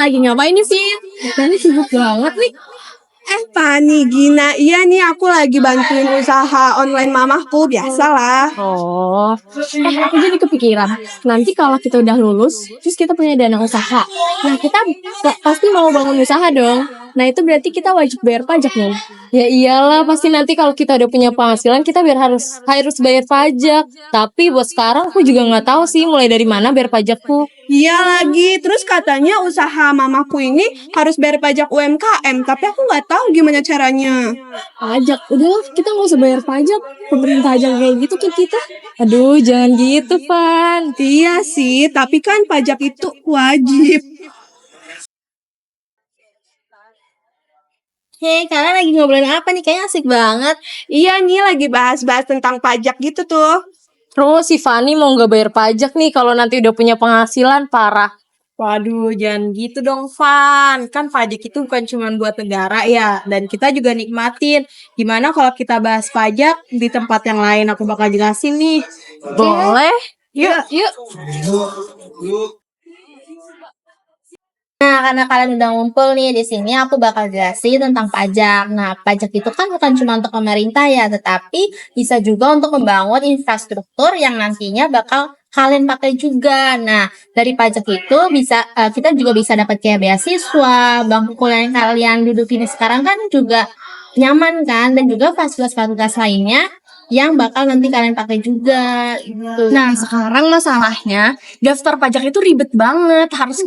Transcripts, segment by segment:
lagi ngapain nih, Fit? Tadi sibuk banget nih. Fani, Gina, iya nih aku lagi bantuin usaha online mamahku, biasalah. Oh, aku jadi kepikiran. Nanti kalau kita udah lulus, terus kita punya dana usaha. Nah, kita pasti mau bangun usaha dong. Nah, itu berarti kita wajib bayar pajak dong. Ya iyalah, pasti nanti kalau kita udah punya penghasilan, kita harus bayar pajak. Tapi buat sekarang aku juga nggak tahu sih mulai dari mana bayar pajakku. Iya lagi, terus katanya usaha mamaku ini harus bayar pajak UMKM, tapi aku nggak tahu gimana caranya. Pajak, udah kita nggak usah bayar pajak. Pemerintah aja kayak gitu ke kita. Aduh, jangan gitu, Pan. Iya sih, tapi kan pajak itu wajib. Hei, kalian lagi ngobrolin apa nih? Kayaknya asik banget. Iya nih lagi bahas-bahas tentang pajak gitu tuh. Terus si Fani mau nggak bayar pajak nih kalau nanti udah punya penghasilan, parah. Waduh, jangan gitu dong, Van. Kan pajak itu bukan cuma buat negara ya, dan kita juga nikmatin. Gimana kalau kita bahas pajak di tempat yang lain? Aku bakal jelasin nih. Boleh? Yuk. Nah, karena kalian udah ngumpul nih di sini, aku bakal jelasin tentang pajak. Nah, pajak itu kan bukan cuma untuk pemerintah ya, tetapi bisa juga untuk membangun infrastruktur yang nantinya bakal kalian pakai juga. Nah, dari pajak itu bisa kita juga bisa dapat kayak beasiswa, bangku kuliah yang kalian duduk ini sekarang kan juga nyaman kan, dan juga fasilitas-fasilitas lainnya yang bakal nanti kalian pakai juga gitu. Nah, sekarang masalahnya daftar pajak itu ribet banget, harus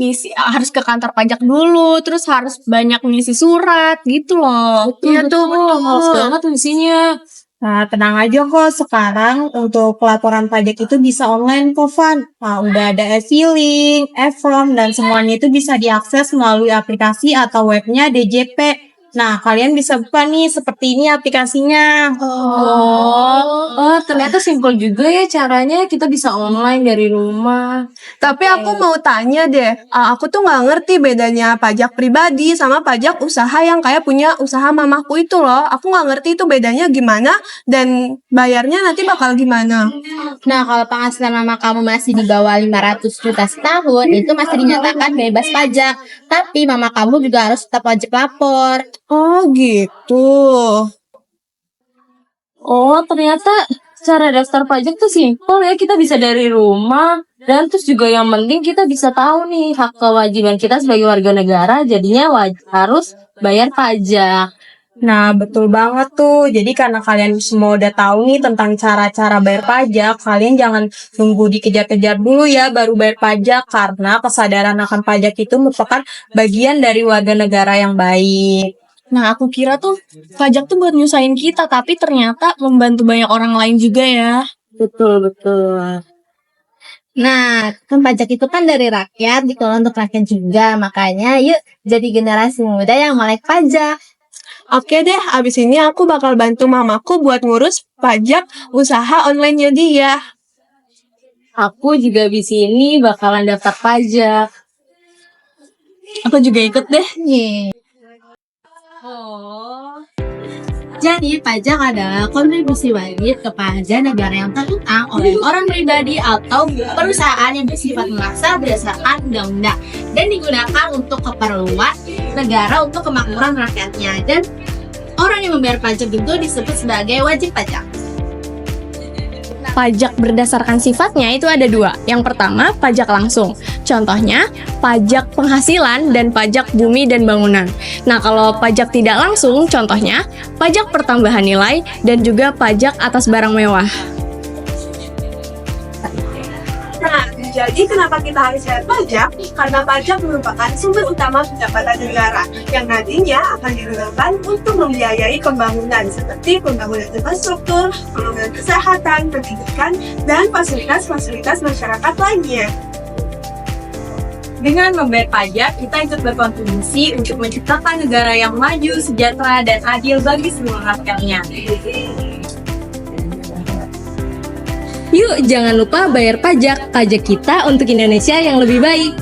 ke kantor pajak dulu, terus harus banyak ngisi surat gitu loh. Iya tuh, males banget isinya. Nah, tenang aja kok. Sekarang untuk pelaporan pajak itu bisa online kok, Van. Nah, udah ada e-filing, e-form, dan semuanya itu bisa diakses melalui aplikasi atau webnya DJP. Nah, kalian bisa buka nih seperti ini aplikasinya. Oh, ternyata simpel juga ya caranya, kita bisa online dari rumah. Tapi aku mau tanya deh, aku tuh nggak ngerti bedanya pajak pribadi sama pajak usaha yang kayak punya usaha mamaku itu loh. Aku nggak ngerti itu bedanya gimana dan bayarnya nanti bakal gimana. Nah, kalau penghasilan mama kamu masih di bawah 500 juta setahun, itu masih dinyatakan bebas pajak. Tapi mama kamu juga harus tetap wajib lapor. Oh gitu. Oh, ternyata cara daftar pajak tuh simpel ya, kita bisa dari rumah. Dan terus juga yang penting kita bisa tahu nih hak kewajiban kita sebagai warga negara, jadinya harus bayar pajak. Nah, betul banget tuh. Jadi karena kalian semua udah tahu nih tentang cara-cara bayar pajak, kalian jangan nunggu dikejar-kejar dulu ya baru bayar pajak, karena kesadaran akan pajak itu merupakan bagian dari warga negara yang baik. Nah, aku kira tuh pajak tuh buat nyusahin kita, tapi ternyata membantu banyak orang lain juga ya. Betul. Nah, kan pajak itu kan dari rakyat, dikelola untuk rakyat juga. Makanya yuk jadi generasi muda yang melek pajak. Oke deh, abis ini aku bakal bantu mamaku buat ngurus pajak usaha online-nya dia. Aku juga di sini bakalan daftar pajak. Aku juga ikut deh. Oh. Jadi, pajak adalah kontribusi wajib kepada negara yang terutang oleh orang pribadi atau perusahaan yang bersifat memaksa berdasarkan undang-undang dan digunakan untuk keperluan negara untuk kemakmuran rakyatnya. Dan orang yang membayar pajak itu disebut sebagai wajib pajak. Pajak berdasarkan sifatnya itu ada dua. Yang pertama, pajak langsung. Contohnya, pajak penghasilan dan pajak bumi dan bangunan. Nah, kalau pajak tidak langsung, contohnya, pajak pertambahan nilai dan juga pajak atas barang mewah. Nah, jadi kenapa kita harus bayar pajak? Karena pajak merupakan sumber utama pendapatan negara yang nantinya akan digunakan untuk membiayai pembangunan seperti pembangunan infrastruktur, pembangunan kesehatan, pendidikan, dan fasilitas-fasilitas masyarakat lainnya. Dengan membayar pajak, kita ikut berkontribusi untuk menciptakan negara yang maju, sejahtera, dan adil bagi seluruh rakyatnya. Yuk, jangan lupa bayar pajak kita untuk Indonesia yang lebih baik.